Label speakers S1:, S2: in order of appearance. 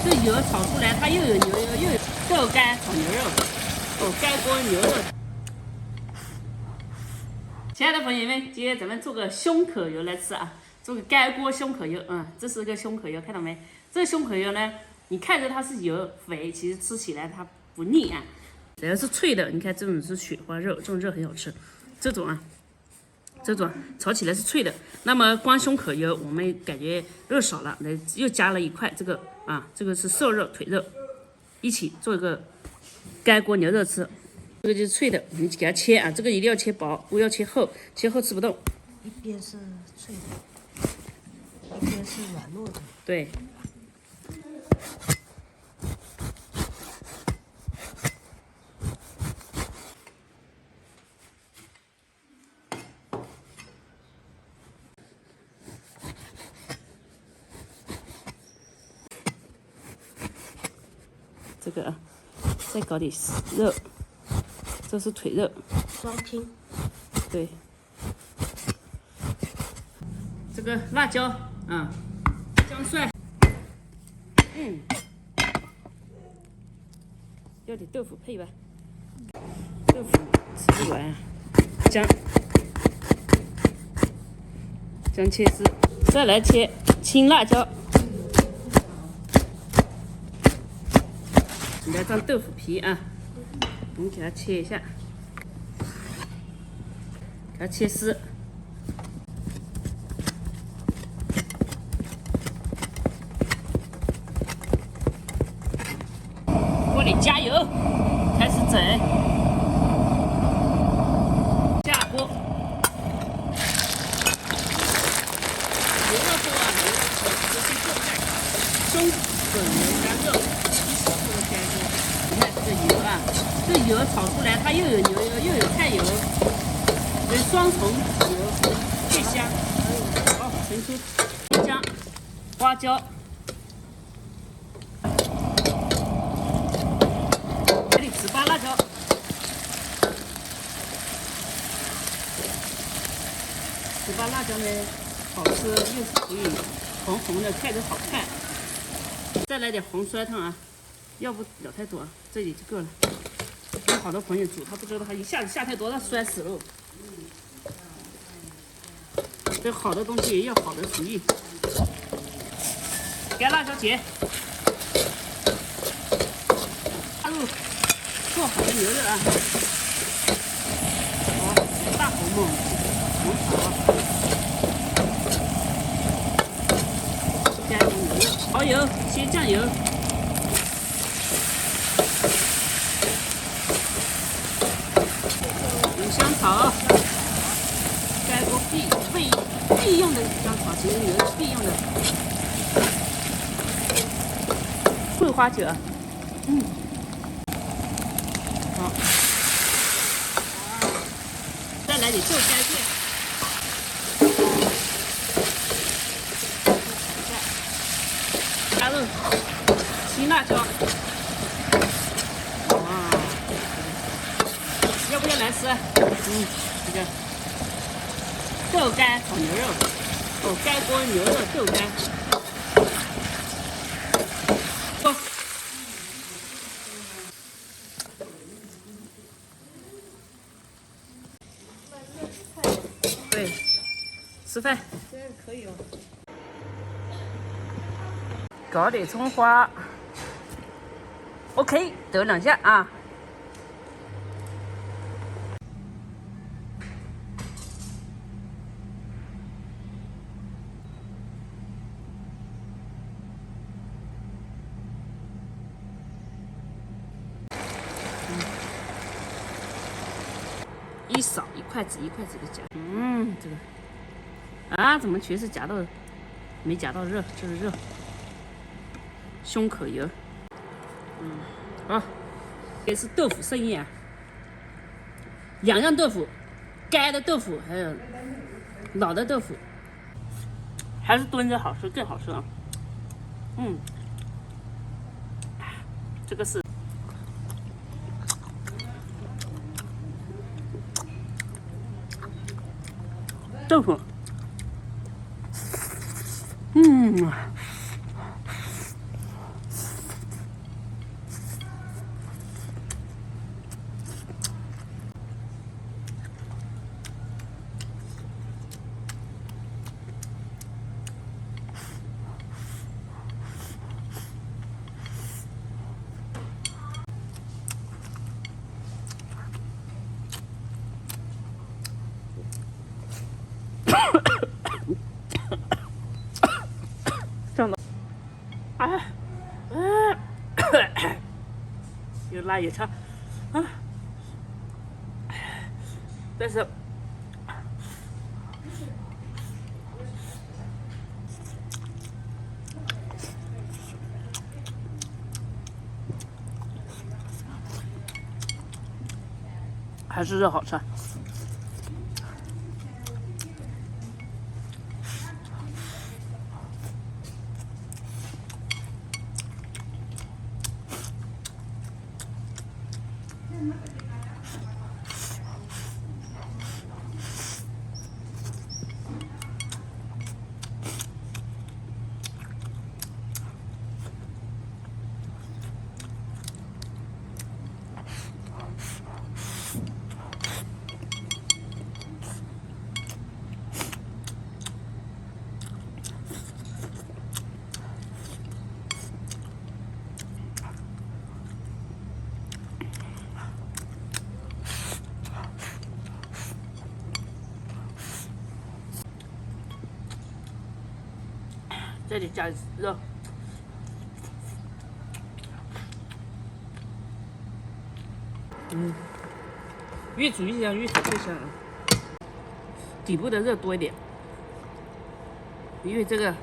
S1: 这油炒出来，它又有牛油，又有豆干炒牛肉，哦，干锅牛肉。亲爱的朋友们，今天咱们做个胸口油来吃啊，做个干锅胸口油。这是个胸口油，看到没？这个胸口油呢，你看着它是油肥，其实吃起来它不腻啊。只要是脆的，你看这种是雪花肉，这种肉很好吃。这种炒起来是脆的。那么光胸口油，我们感觉肉少了，又加了一块这个啊，这个是瘦肉腿肉，一起做一个干锅牛肉吃。这个就是脆的，你给它切啊，这个一定要切薄，不要切厚，切厚吃不动。
S2: 一边是脆的，一边是软糯的。
S1: 对。这个啊，再搞点肉，这是腿肉，
S2: 双拼。
S1: 对，这个辣椒啊，姜蒜，要点豆腐配吧，豆腐吃不完啊，姜切丝，再来切青辣椒。来张豆腐皮啊，我们给它切一下，给它切丝。锅里加油，开始整，下锅。牛肉多啊，牛肉这是做菜，胸口牛干肉。这油啊，这油炒出来，它又有牛油，又有菜油，这双重油最香。好，盛出生姜、花椒，这里糍粑辣椒，糍粑辣椒呢好吃，又是可以红红的，看着好看。再来点红酸汤啊。要不了太多，这里就够了。有好多朋友煮，他不知道他一下子下太多，他摔死了。这好的东西也要好的厨艺。干辣椒节，加入做好的牛肉啊，好，大红梦，红炒，加入牛肉，蚝油，鲜酱油。香草，干锅必用的香草，其实也是必用的。桂花酒，好，再来点豆干片，加入青辣椒，哇！要不要来吃？这个豆干炒牛肉，哦，干锅牛肉豆干。对，吃饭。
S2: 这样可以哦。
S1: 搞点葱花。OK， 抖两下啊。一勺一筷子一筷子的夹，这个啊，怎么全是夹到，没夹到肉，就是肉。胸口油，好，这是豆腐盛宴啊，两样豆腐，干的豆腐还有老的豆腐，还是炖着好吃，更好吃啊。这个是。豆腐，又辣又呛啊！但是还是肉好吃。这里加肉，越煮越香，越煮越香。底部的肉多一点，因为这个